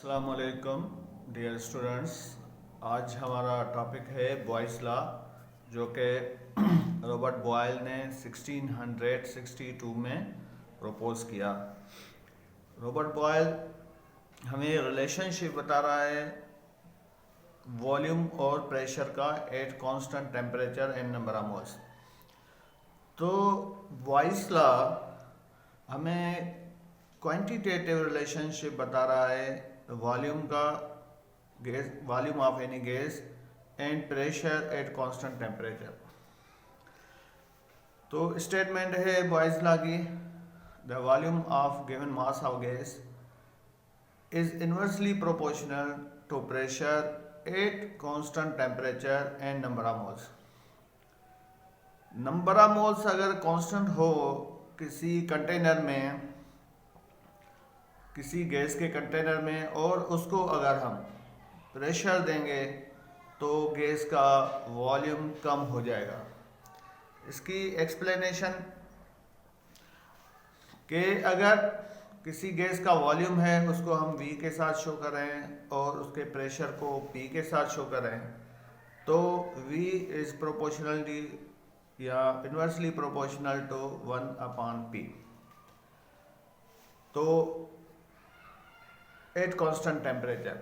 अस्सलाम वालेकुम dear students. आज हमारा टॉपिक है बॉयस लॉ, जो कि रॉबर्ट बॉयल ने 1662 में प्रपोज किया। रॉबर्ट बॉयल हमें रिलेशनशिप बता रहा है वॉल्यूम और प्रेशर का at constant temperature and number of moles. तो बॉयस लॉ हमें क्वांटिटेटिव रिलेशनशिप बता रहा है वॉल्यूम का gas, volume of any gas and pressure at constant temperature. तो स्टेटमेंट है बॉयस लॉ की, the volume of given mass of gas is inversely proportional to pressure at constant temperature and number of moles. Number of moles अगर constant हो किसी container में, किसी gas के container में, और उसको अगर हम प्रेशर देंगे तो गैस का वॉल्यूम कम हो जाएगा। इसकी एक्सप्लेनेशन कि अगर किसी गैस का वॉल्यूम है उसको हम V के साथ शो कर रहे हैं और उसके प्रेशर को P के साथ शो कर रहे हैं, तो V इज प्रोपोर्शनली या इनवर्सली प्रोपोर्शनल टू 1/P। तो एट कांस्टेंट टेम्परेचर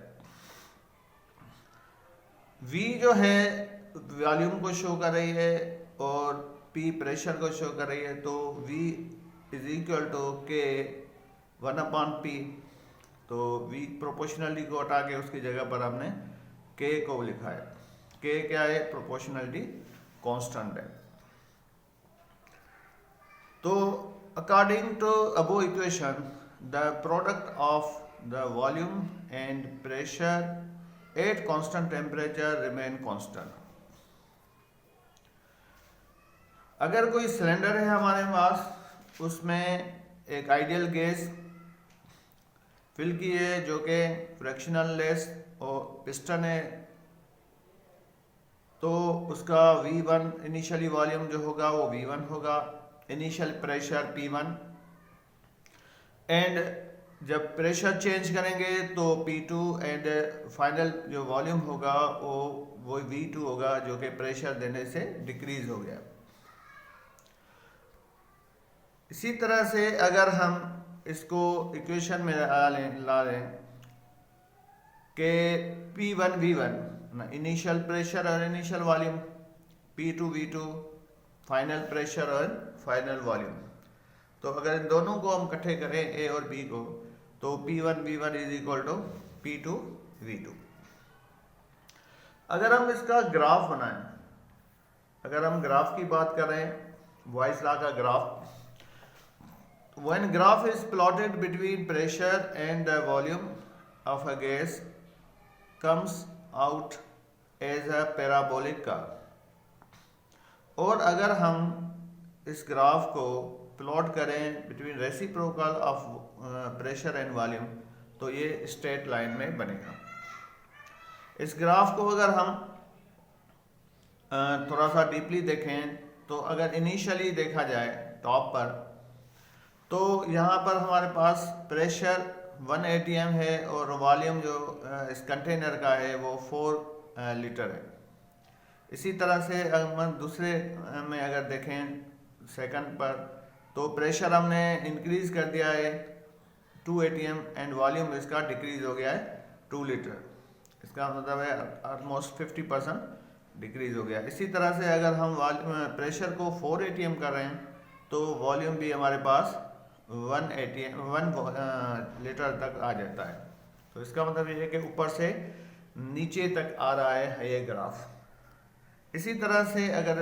V जो है वॉल्यूम को शो कर रही है और P प्रेशर को शो कर रही है, तो V is equal to K 1/P। तो V प्रोपोर्शनलिटी को हटा के उसकी जगह पर हमने K को लिखा है। K क्या है? प्रोपोर्शनलिटी कांस्टेंट है। तो according to above equation the product of the volume and pressure at constant temperature remain constant। अगर कोई सिलेंडर है हमारे पास, उसमें एक आइडियल गैस फिल की है जो कि फ्रैक्शनल लेस और पिस्टन है, तो उसका V1 इनिशियली वॉल्यूम जो होगा वो V1 होगा, इनिशियल प्रेशर P1, एंड जब प्रेशर चेंज करेंगे तो P2 एंड फाइनल जो वॉल्यूम होगा वो V2 होगा, जो कि प्रेशर देने से डिक्रीज हो गया। इसी तरह से अगर हम इसको इक्वेशन में ला लें कि P1 V1 इनिशियल प्रेशर और initial volume, P2 V2 final pressure और फाइनल वॉल्यूम, तो अगर इन दोनों को हम इकट्ठे करें A और B को, तो P1 V1 is equal to P2 V2। अगर हम इसका ग्राफ बनाएं, अगर हम ग्राफ की बात करें बॉयस लॉ का graph, when graph is plotted between pressure and the volume of a gas comes out as a parabolic curve. और अगर हम इस ग्राफ को प्लॉट करें between reciprocal of pressure and volume, तो ये स्ट्रेट लाइन में बनेगा। इस ग्राफ को अगर हम थोड़ा सा डीपली देखें, तो अगर इनिशियली देखा जाए टॉप पर, तो यहाँ पर हमारे पास प्रेशर 1 atm है और वॉल्यूम जो इस कंटेनर का है वो 4 लीटर है। इसी तरह से हम दूसरे में अगर देखें सेकंड पर, तो प्रेशर हमने इंक्रीज कर दिया है 2 atm एंड वॉल्यूम इसका डिक्रीज हो गया है 2 लीटर। इसका मतलब है ऑलमोस्ट 50% डिक्रीज हो गया। इसी तरह से अगर हम प्रेशर को 4 atm कर रहे हैं, तो वॉल्यूम भी हमारे पास 1 लीटर तक आ जाता है। तो इसका मतलब ये है कि ऊपर से नीचे तक आ रहा है ये ग्राफ। इसी तरह से अगर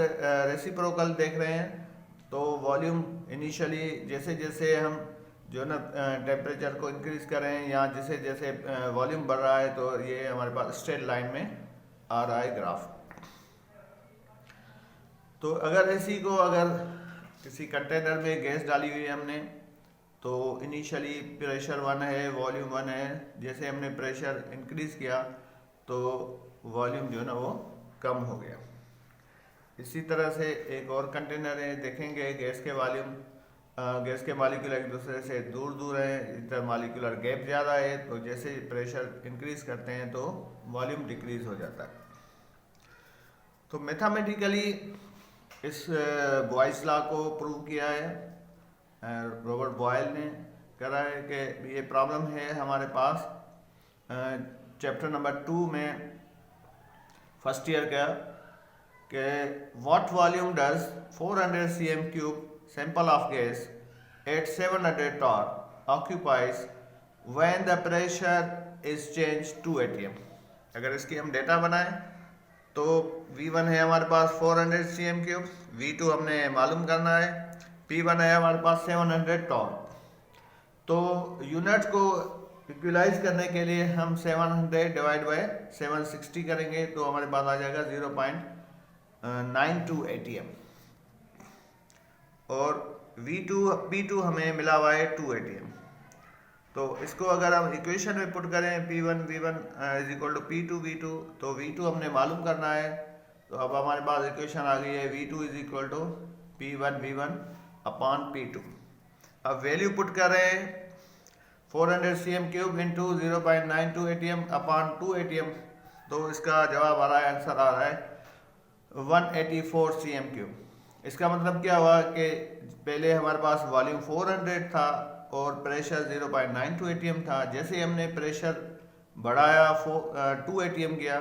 रेसिप्रोकल देख रहे हैं, तो वॉल्यूम इनिशियली जैसे जैसे हम जो ना टेम्परेचर को इंक्रीज कर रहे हैं, या जैसे जैसे वॉल्यूम बढ़ रहा है, तो ये हमारे पास स्ट्रेट लाइन में आ रहा है ग्राफ। तो अगर इसी को अगर किसी कंटेनर में गैस डाली हुई है हमने, तो इनिशियली प्रेशर 1 है, वॉल्यूम 1 है, जैसे हमने प्रेशर इंक्रीज किया तो वॉल्यूम जो है ना वो कम हो गया। इसी तरह से एक और कंटेनर है, देखेंगे गैस के वॉल्यूम, गैस के मालिक्यूल एक दूसरे से दूर दूर हैं, इधर मालिक्यूलर गैप ज़्यादा है, तो जैसे प्रेशर इंक्रीज करते हैं तो वॉल्यूम डिक्रीज हो जाता है। तो मैथमेटिकली इस बॉयल्स लॉ को प्रूव किया है, रॉबर्ट बॉयल ने करा है कि ये प्रॉब्लम है हमारे पास चैप्टर नंबर 2 में फर्स्ट ईयर का, कि what volume does 400 cm³ sample of gas at 700 torr occupies when the pressure is changed to atm। अगर इसकी हम डेटा बनाएं तो V1 है हमारे पास 400 cm³, V2 हमने मालूम करना है, P1 है हमारे पास 700 टॉर। तो यूनिट को इक्वलाइज करने के लिए हम 700 डिवाइड बाय 760 करेंगे तो हमारे पास आ जाएगा 0.92 atm, और P2 हमें मिला हुआ है 2 atm। तो इसको अगर हम इक्वेशन में पुट करें P1 V1 is equal to P2 V2, तो V2 हमने मालूम करना है, तो अब हमारे पास इक्वेशन आ गई है V2 is equal to P1 V1 upon P2। अब वैल्यू पुट करें 400 cm³ into 0.92 atm upon 2 atm, तो इसका जवाब आ रहा है, आंसर आ रहा है 184 cm³। इसका मतलब क्या हुआ कि पहले हमारे पास वॉल्यूम 400 था और प्रेशर 0.92 atm था। जैसे हमने प्रेशर बढ़ाया 2 atm गया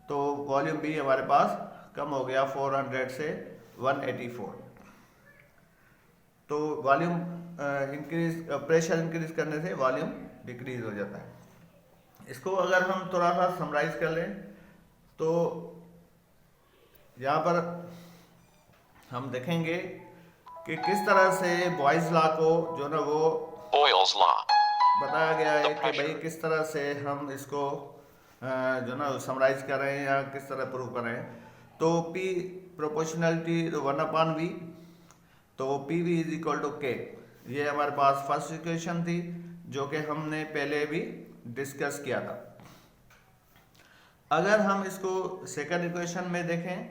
तो वॉल्यूम भी हमारे पास कम हो गया 400 से 184। तो वॉल्यूम प्रेशर इंक्रीज करने से वॉल्यूम डिक्रीज हो जाता है। इसको अगर हम थोड़ा सा समराइज कर लें तो यहाँ पर हम देखेंगे कि किस तरह से बॉयल्स लॉ को जो ना वो Boyle's law बताया गया है कि भाई किस तरह से हम इसको जो ना समराइज कर रहे हैं या किस तरह प्रूव कर रहे हैं। तो P प्रोपोर्शनलिटी 1/V, तो PV is equal to K, ये हमारे पास फर्स्ट इक्वेशन थी जो कि हमने पहले भी डिस्कस किया था। अगर हम इसको सेकंड इक्वेशन में देखें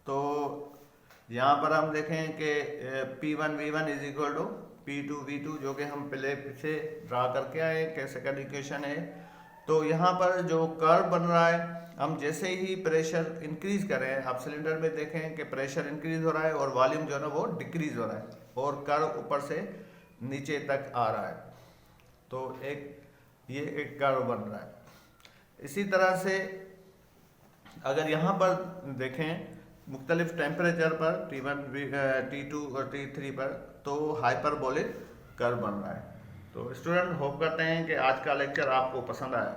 तो यहाँ पर हम देखें कि P1 V1 is equal to P2 V2, जो कि हम पहले से ड्रा करके आए कि सेकंड इक्वेशन है। तो यहाँ पर जो कर्व बन रहा है, हम जैसे ही प्रेशर इंक्रीज करें, आप सिलेंडर में देखें कि प्रेशर इंक्रीज हो रहा है और वॉल्यूम जो है ना वो डिक्रीज हो रहा है और कर्व ऊपर से नीचे तक आ रहा है। तो ये एक कर्व बन रहा है। इसी तरह से अगर यहाँ पर देखें मुख्तलिफ टेम्परेचर पर T1 T2 और T3 पर, तो हाइपरबोलिक कर्व बन रहा है। तो स्टूडेंट होप करते हैं कि आज का लेक्चर आपको पसंद आया।